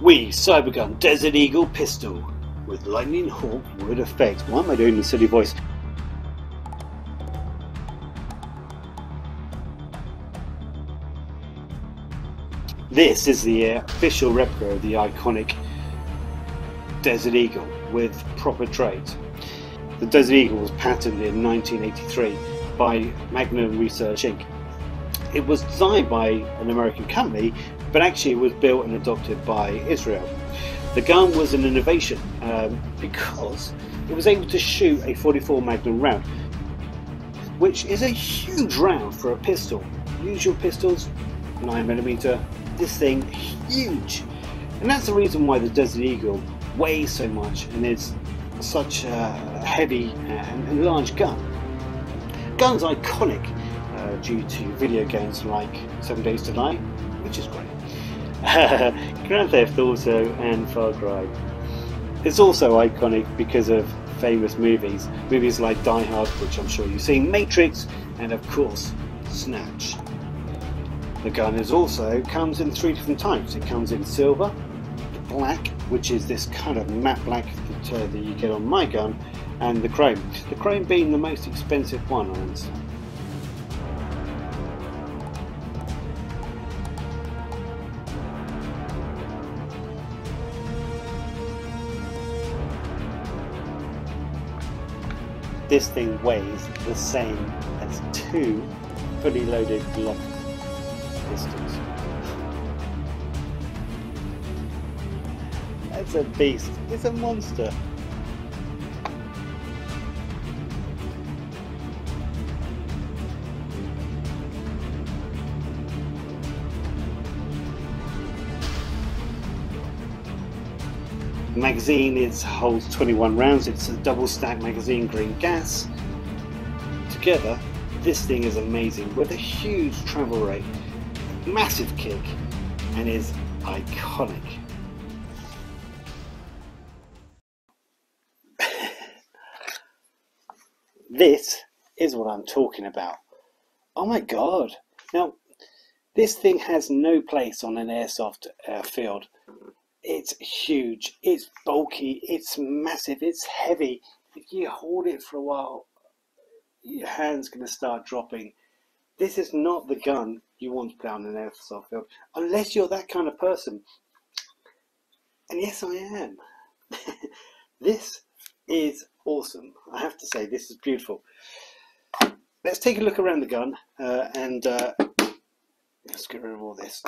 WE Cybergun Desert Eagle pistol with lightning hawk wood effect. Why am I doing the silly voice? This is the official replica of the iconic Desert Eagle with perpetrate. The Desert Eagle was patented in 1983 by Magnum Research Inc. It was designed by an American company, but actually it was built and adopted by Israel. The gun was an innovation because it was able to shoot a 44 Magnum round, which is a huge round for a pistol. Usual pistols, 9mm, this thing huge. And that's the reason why the Desert Eagle weighs so much and is such a heavy and large gun. Gun's iconic due to video games like 7 Days to Die, which is great. Grand Theft Auto and Far Cry. It's also iconic because of famous movies like Die Hard, which I'm sure you've seen, Matrix, and of course Snatch. The gun comes in 3 different types. It comes in silver, black, which is this kind of matte black that you get on my gun, and the chrome. The chrome being the most expensive one, I understand. This thing weighs the same as 2 fully loaded Glock pistols. That's a beast. It's a monster. The magazine holds 21 rounds. It's a double stack magazine, green gas. Together, this thing is amazing with a huge travel rate, massive kick, and is iconic. This is what I'm talking about. Oh my god. Now, this thing has no place on an airsoft field. It's huge, it's bulky, it's massive, it's heavy. If you hold it for a while, your hand's going to start dropping. This is not the gun you want to play on an airsoft field, unless you're that kind of person. And yes, I am. This is awesome. I have to say, this is beautiful. Let's take a look around the gun and let's get rid of all this.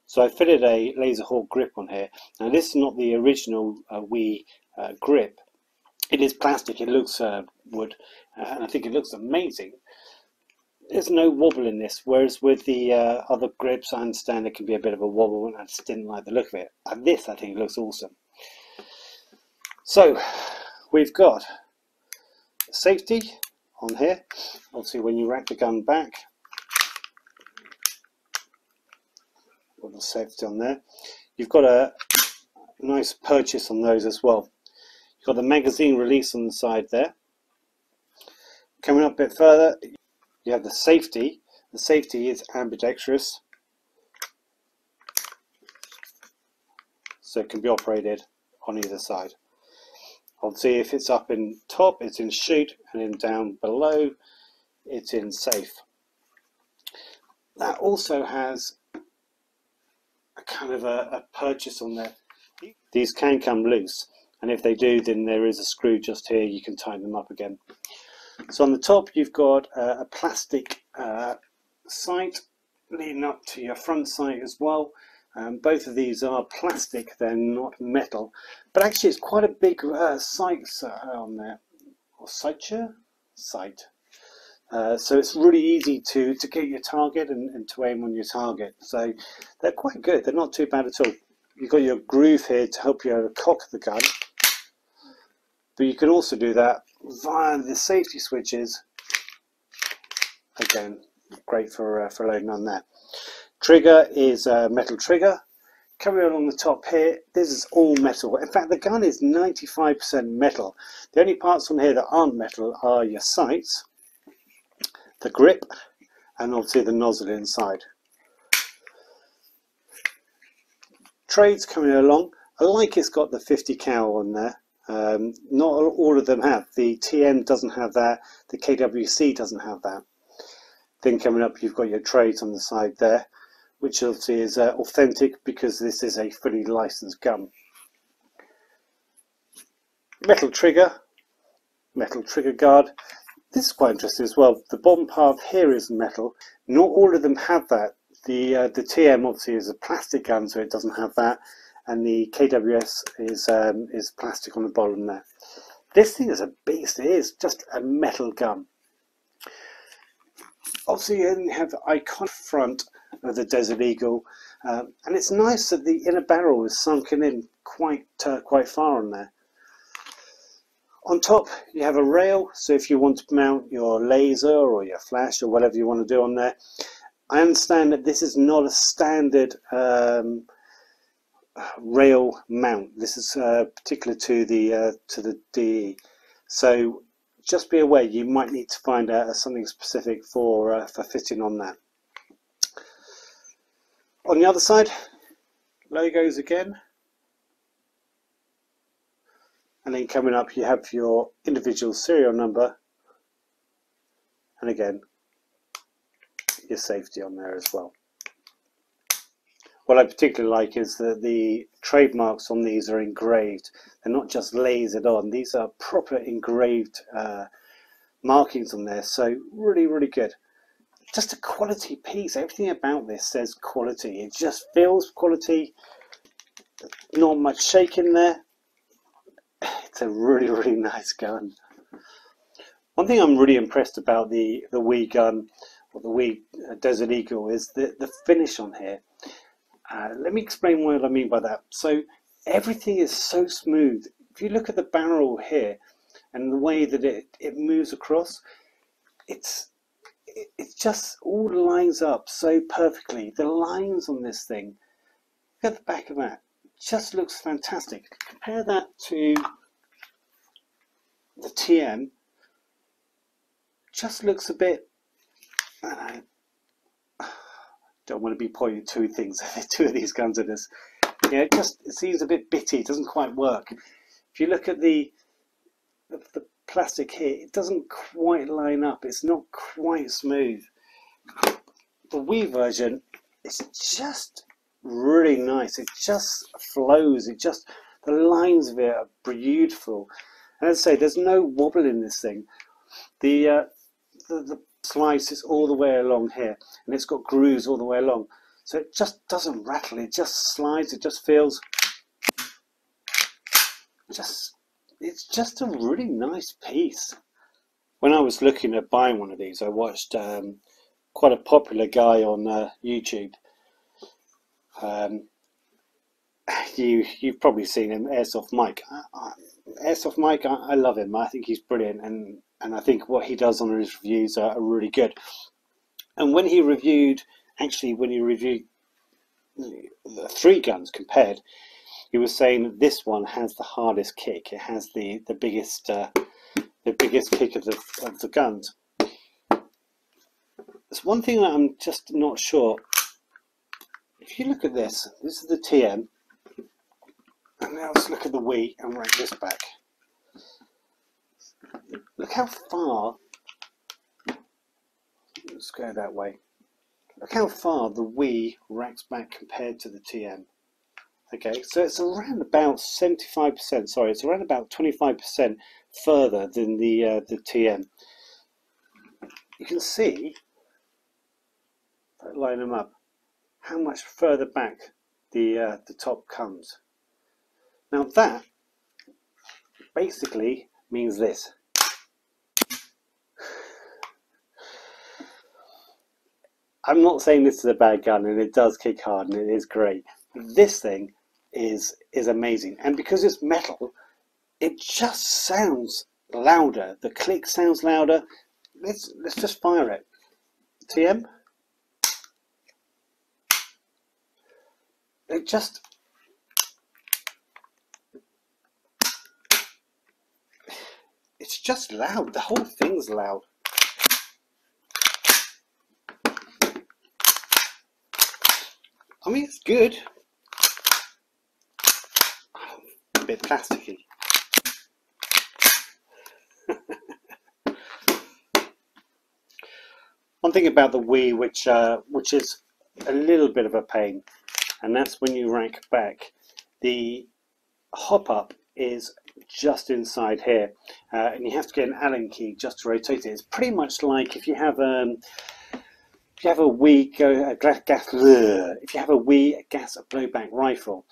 So I fitted a laser hawk grip on here. Now this is not the original WE grip. It is plastic, it looks wood, and I think it looks amazing. There's no wobble in this, whereas with the other grips I understand it can be a bit of a wobble, and I just didn't like the look of it. And this I think looks awesome. So we've got safety on here. Obviously when you rack the gun back, the safety on there. You've got a nice purchase on those as well. You've got the magazine release on the side there. Coming up a bit further, you have the safety. The safety is ambidextrous, so it can be operated on either side. Obviously if it's up in top, it's in shoot, and in down below, it's in safe. That also has a kind of a purchase on there. These can come loose, and if they do, then there is a screw just here, you can tighten them up again. So on the top you've got a plastic sight leading up to your front sight as well. Both of these are plastic, they're not metal, but actually it's quite a big sight on there, or sight. So it's really easy to get your target and to aim on your target. So they're quite good, they're not too bad at all. You've got your groove here to help you cock the gun, but you can also do that via the safety switches. Again, great for loading on there. Trigger is a metal trigger. Coming along the top here, this is all metal. In fact, the gun is 95% metal. The only parts on here that aren't metal are your sights, the grip, and obviously the nozzle inside. trade's coming along. I like it's got the 50 cal on there. Not all of them have. The TM doesn't have that. The KWC doesn't have that. Then coming up, you've got your trades on the side there, which obviously is authentic because this is a fully licensed gun. Metal trigger guard. This is quite interesting as well. The bottom part here is metal. Not all of them have that. The TM obviously is a plastic gun, so it doesn't have that, and the KWS is plastic on the bottom there. This thing is a beast. It is just a metal gun. Obviously, you only have the iconic front of the Desert Eagle, and it's nice that the inner barrel is sunken in quite far on there. On top, you have a rail, so if you want to mount your laser or your flash or whatever you want to do on there. I understand that this is not a standard rail mount. This is particular to the DE. So just be aware, you might need to find out something specific for fitting on that. On the other side, logos again. And then coming up, you have your individual serial number, and again, your safety on there as well. What I particularly like is that the trademarks on these are engraved. They're not just lasered on. These are proper engraved markings on there. So really, really good. Just a quality piece. Everything about this says quality. It just feels quality. Not much shaking there. It's a really, really nice gun. One thing I'm really impressed about the WE gun, or the WE Desert Eagle, is the finish on here. Let me explain what I mean by that. So everything is so smooth. If you look at the barrel here and the way that it moves across, it just all lines up so perfectly. The lines on this thing, look at the back of that, just looks fantastic. Compare that to the TM, just looks a bit, don't want to be pointing two things, two of these guns at us. Yeah, it seems a bit bitty, it doesn't quite work. If you look at the plastic here, it doesn't quite line up, it's not quite smooth. The WE version is just really nice, it just flows, the lines of it are beautiful. And as I say, there's no wobble in this thing. The slice is all the way along here, and it's got grooves all the way along, so it just doesn't rattle, it just slides, it just feels it's just a really nice piece. When I was looking at buying one of these, I watched quite a popular guy on YouTube. You've probably seen him, Airsoft Mike. Airsoft Mike, I love him. I think he's brilliant, and I think what he does on his reviews are really good. And when he reviewed the 3 guns compared, he was saying that this one has the hardest kick. It has the biggest kick of the guns. There's one thing that I'm just not sure. If you look at this is the TM, and now let's look at the WE and rank this back. Look how far, let's go that way. Look how far the WE racks back compared to the TM. Okay, so it's around about 75%, sorry, it's around about 25% further than the TM. You can see, if I line them up, how much further back the top comes. Now that basically means this. I'm not saying this is a bad gun, and it does kick hard and it is great. This thing is amazing, and because it's metal, it just sounds louder. The click sounds louder. Let's just fire it. TM. It's just loud. The whole thing's loud. I mean, it's good. bit plasticky. One thing about the WE which is a little bit of a pain, and that's when you rack back, the hop up is just inside here, and you have to get an Allen key just to rotate it. It's pretty much like if you have a WE gas blowback rifle,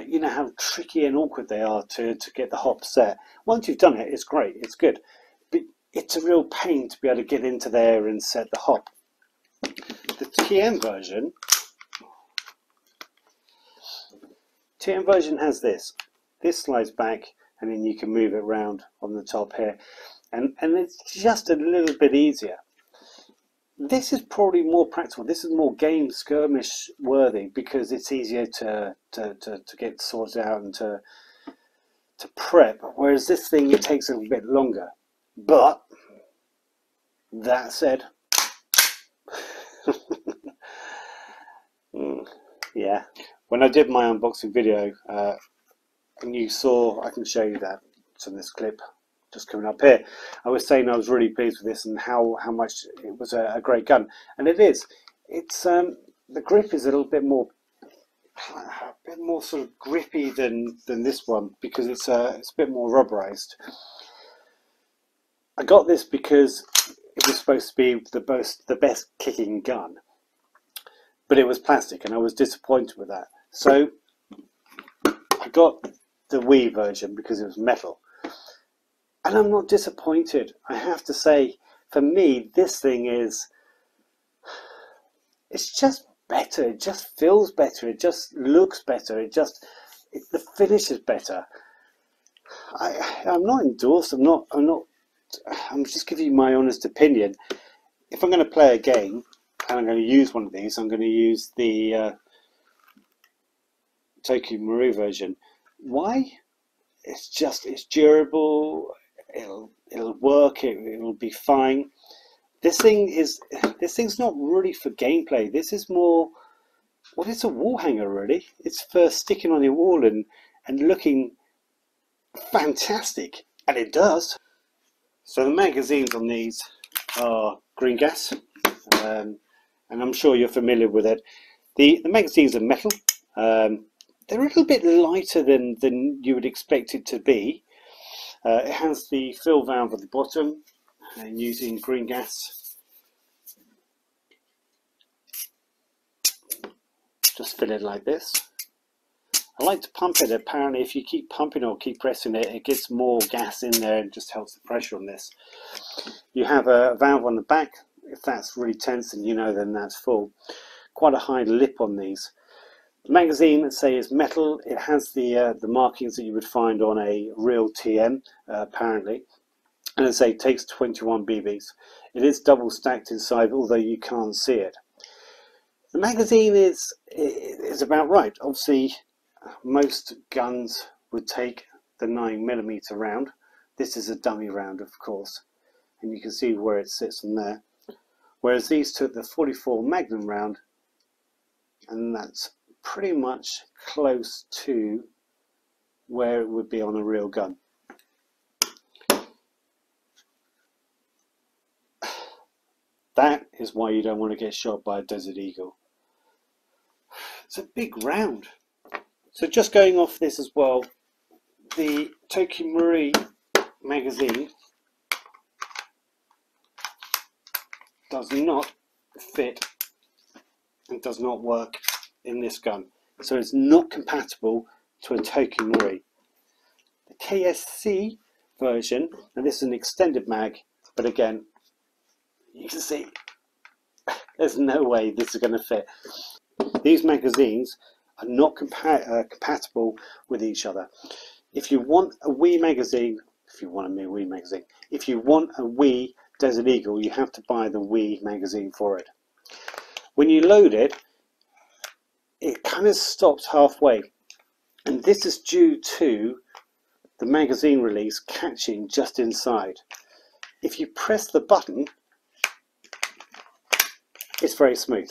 you know how tricky and awkward they are to get the hop set. Once you've done it, it's great, it's good, but it's a real pain to be able to get into there and set the hop. The TM version has this slides back, and then you can move it around on the top here, and it's just a little bit easier. This is probably more practical. This is more game skirmish worthy because it's easier to get sorted out and to prep, whereas this thing, it takes a little bit longer. But that said, yeah, when I did my unboxing video, and you saw, I can show you that, it's in this clip just coming up here, I was saying I was really pleased with this and how much it was a great gun, and it is. It's the grip is a little bit more sort of grippy than this one because it's a bit more rubberized. I got this because it was supposed to be the best kicking gun, but it was plastic, and I was disappointed with that. So I got the WE version because it was metal, and I'm not disappointed. I have to say, for me, this thing it's just better. It just feels better. It just looks better. The finish is better. I'm not endorsed. I'm just giving you my honest opinion. If I'm going to play a game and I'm going to use one of these, I'm going to use the Tokyo Marui version. Why? It's durable. It'll work. It'll be fine. This thing's not really for gameplay. This is more, well, it's a wall hanger really. It's for sticking on your wall and looking fantastic, and it does. So the magazines on these are green gas, and I'm sure you're familiar with it. The magazines are metal. They're a little bit lighter than you would expect it to be. It has the fill valve at the bottom, and using green gas, just fill it like this. I like to pump it. Apparently if you keep pumping or keep pressing it, it gets more gas in there and just helps the pressure on this. You have a valve on the back. If that's really tense, and then that's full. Quite a high lip on these. The magazine, let's say, is metal. It has the markings that you would find on a real TM, apparently. And let's say it takes 21 BBs. It is double stacked inside, although you can't see it. The magazine is about right. Obviously, most guns would take the 9mm round. This is a dummy round, of course, and you can see where it sits on there. Whereas these took the 44 Magnum round, and that's pretty much close to where it would be on a real gun. That is why you don't want to get shot by a Desert Eagle. It's a big round. So just going off this as well, the Tokyo Marui magazine does not fit and does not work in this gun. So it's not compatible to a Tokyo Marui. The KSC version, and this is an extended mag, but again, you can see there's no way this is going to fit. These magazines are not compatible with each other. If you want a WE magazine, if you want a WE Desert Eagle, you have to buy the WE magazine for it. When you load it, it kind of stops halfway, and this is due to the magazine release catching just inside. If you press the button, it's very smooth.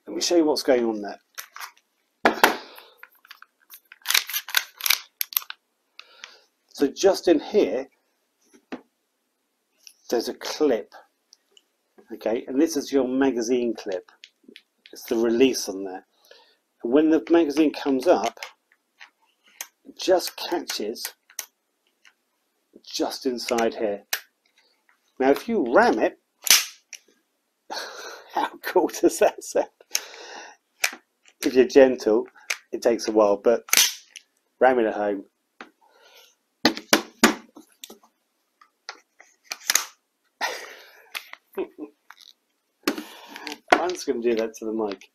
Let me show you what's going on there. So just in here, there's a clip, okay, and this is your magazine clip. It's the release on there. And when the magazine comes up, it just catches just inside here. Now if you ram it, how cool does that sound? If you're gentle, it takes a while, but ram it at home. I'm just going to do that to the mic.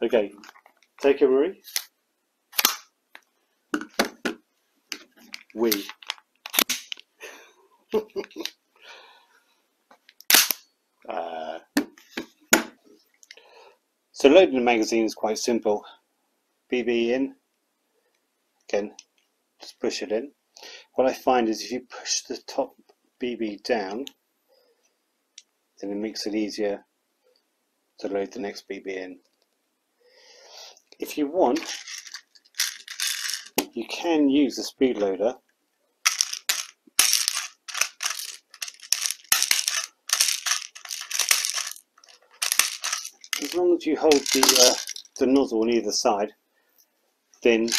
Okay, take it, Marie. WE. So loading the magazine is quite simple. BB in. Again, just push it in. What I find is if you push the top BB down, then it makes it easier to load the next BB in. If you want, you can use a speed loader. As long as you hold the nozzle on either side, then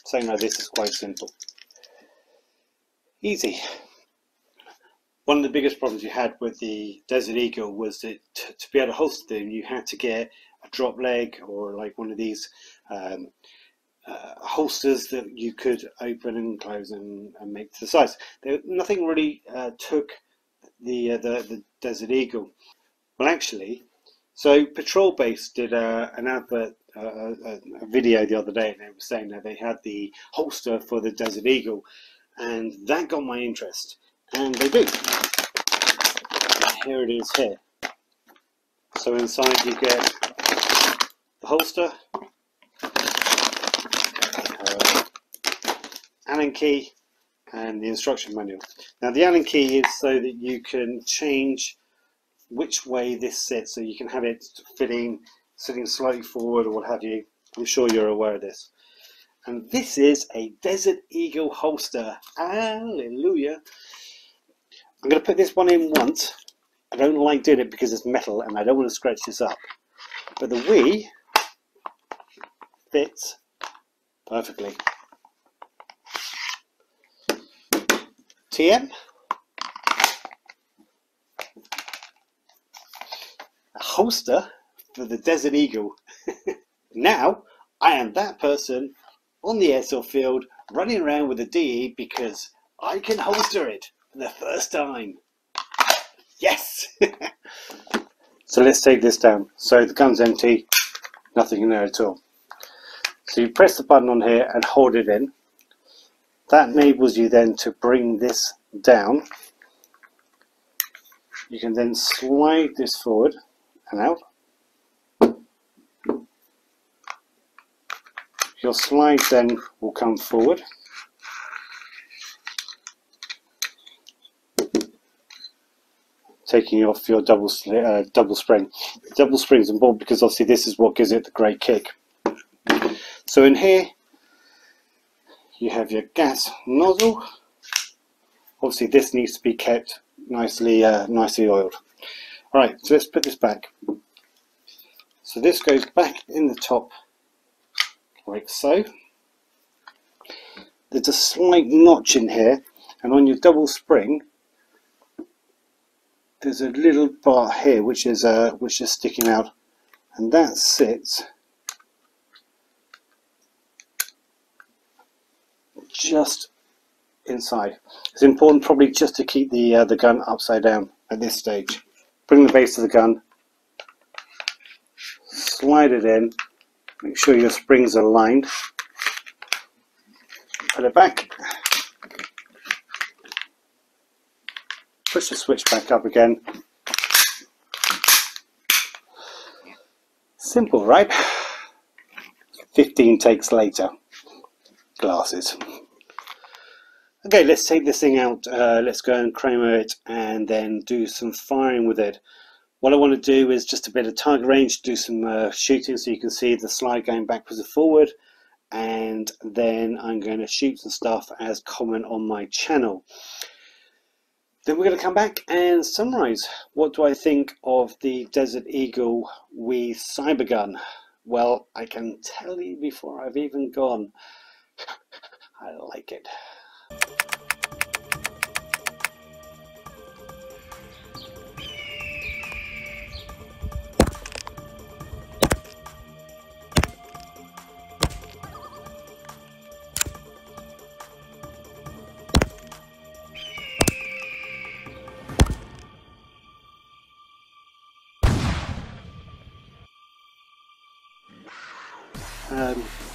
something like this is quite simple. Easy. One of the biggest problems you had with the Desert Eagle was that to be able to holster them, you had to get a drop leg or like one of these holsters that you could open and close and make to the size. Nothing really took the Desert Eagle. Well, actually, so Patrol Base did an advert, a video the other day, and they were saying that they had the holster for the Desert Eagle, and that got my interest. And they do. Here it is here. So inside you get the holster, Allen key, and the instruction manual. Now the Allen key is so that you can change which way this sits, so you can have it sitting slightly forward or what have you. I'm sure you're aware of this. And this is a Desert Eagle holster. Hallelujah. I'm going to put this one in once. I don't like doing it because it's metal and I don't want to scratch this up. But the WE fits perfectly. TM. A holster for the Desert Eagle. Now I am that person on the airsoft field running around with a DE because I can holster it for the first time. Yes! So let's take this down. So the gun's empty, nothing in there at all. So you press the button on here and hold it in. That enables you then to bring this down. You can then slide this forward and out. Your slide then will come forward. Taking off your double spring. The double spring is important because obviously this is what gives it the great kick. So in here you have your gas nozzle. Obviously this needs to be kept nicely oiled. Alright, so let's put this back. So this goes back in the top like so. There's a slight notch in here, and on your double spring there's a little part here which is sticking out, and that sits just inside. It's important probably just to keep the gun upside down at this stage. Bring the base of the gun, slide it in, make sure your springs are aligned, put it back, push the switch back up again. Simple, right? 15 takes later. Glasses. Okay, let's take this thing out. Let's go and chroma it and then do some firing with it. What I want to do is just a bit of target range, do some shooting, so you can see the slide going backwards and forward, and then I'm going to shoot some stuff as comment on my channel. Then we're going to come back and summarize. What do I think of the Desert Eagle WE Cybergun? Well, I can tell you before I've even gone, I like it.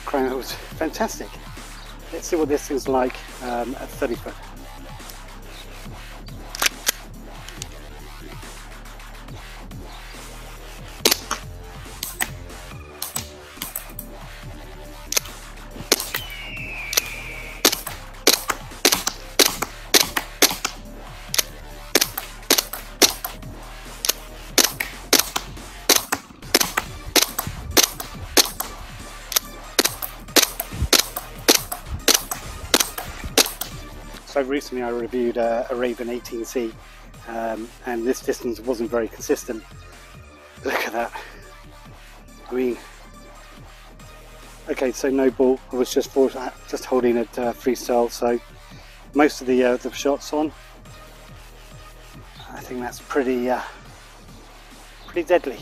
Chrono was fantastic. Let's see what this thing's like at 30 foot. So recently I reviewed a Raven 18C and this distance wasn't very consistent. Look at that. I mean, okay, so no ball. I was just holding it freestyle. So most of the shots on, I think that's pretty deadly.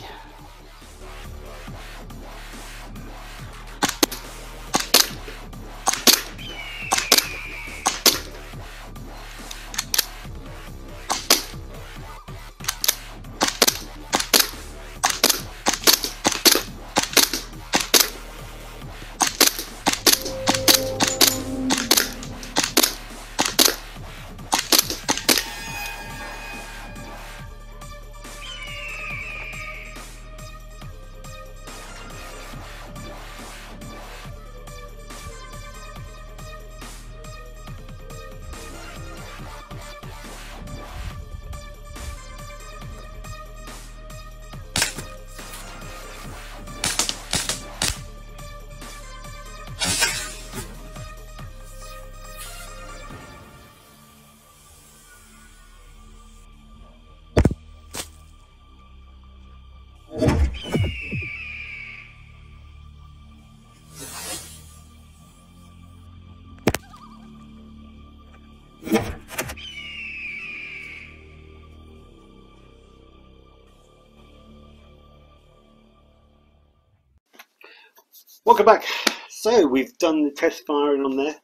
Welcome back. So we've done the test firing on there,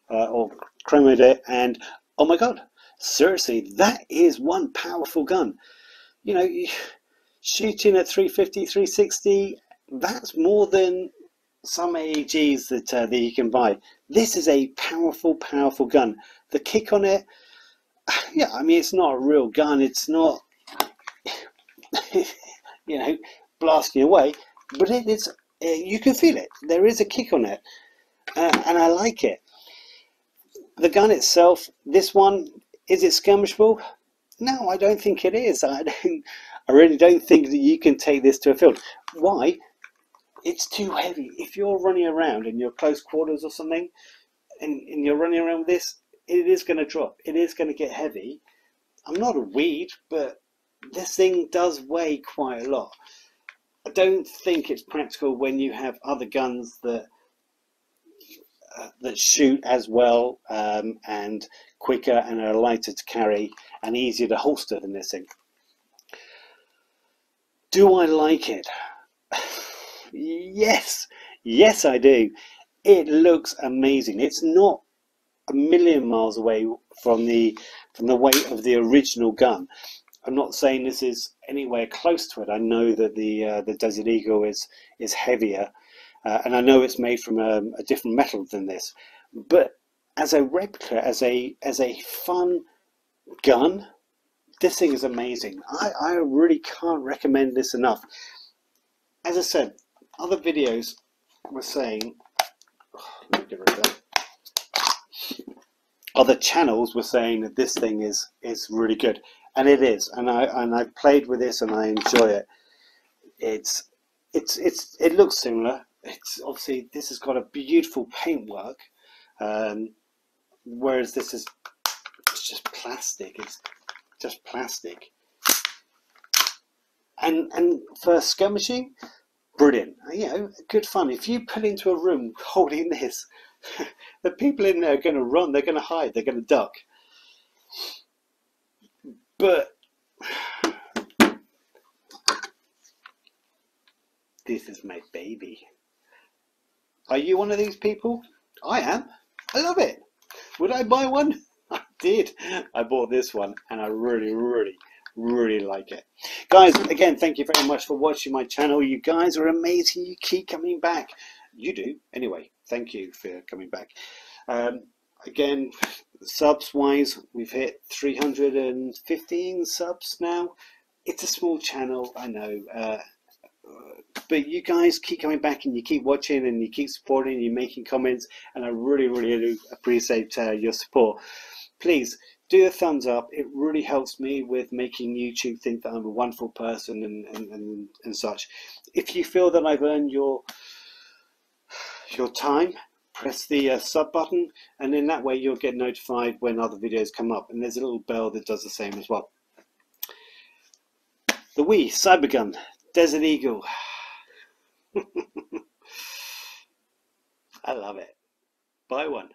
or chromoed it, and oh my god, seriously, that is one powerful gun. You know, shooting at 350, 360, that's more than some AEGs that you can buy. This is a powerful gun. The kick on it, yeah, I mean, it's not a real gun. It's not, you know, blasting away, but it is. You can feel it. There is a kick on it, and I like it. The gun itself, this one, is it skirmishable? No, I don't think it is. I really don't think that you can take this to a field. Why? It's too heavy. If you're running around in your close quarters or something, and you're running around with this, it is going to drop. It is going to get heavy. I'm not a weed, but this thing does weigh quite a lot. I don't think it's practical when you have other guns that shoot as well and quicker and are lighter to carry and easier to holster than this thing. Do I like it? Yes, yes I do. It looks amazing. It's not a million miles away from the weight of the original gun. I'm not saying this is anywhere close to it. I know that the Desert Eagle is heavier, and I know it's made from a different metal than this. But as a replica, as a fun gun, this thing is amazing. I really can't recommend this enough. As I said, other videos were saying, let me get rid of that. Other channels were saying that this thing is really good. and it is, and I've played with this and I enjoy it. It looks similar. It's obviously, this has got a beautiful paintwork, whereas this is, it's just plastic. It's just plastic. And for skirmishing, brilliant. You know, good fun. If you pull into a room holding this, the people in there are going to run. They're going to hide. They're going to duck. But this is my baby. Are you one of these people? I am. I love it. Would I buy one? I did. I bought this one and I really like it. Guys, again, thank you very much for watching my channel. You guys are amazing. You keep coming back. You do. Anyway, thank you for coming back. Again, subs wise, we've hit 315 subs now. It's a small channel, I know, but you guys keep coming back and you keep watching and you keep supporting and you're making comments, and I really do appreciate your support. Please do a thumbs up. It really helps me with making YouTube think that I'm a wonderful person and such. If you feel that I've earned your time, press the sub button, and in that way you'll get notified when other videos come up, and there's a little bell that does the same as well. The WE Cybergun Desert Eagle. I love it. Buy one.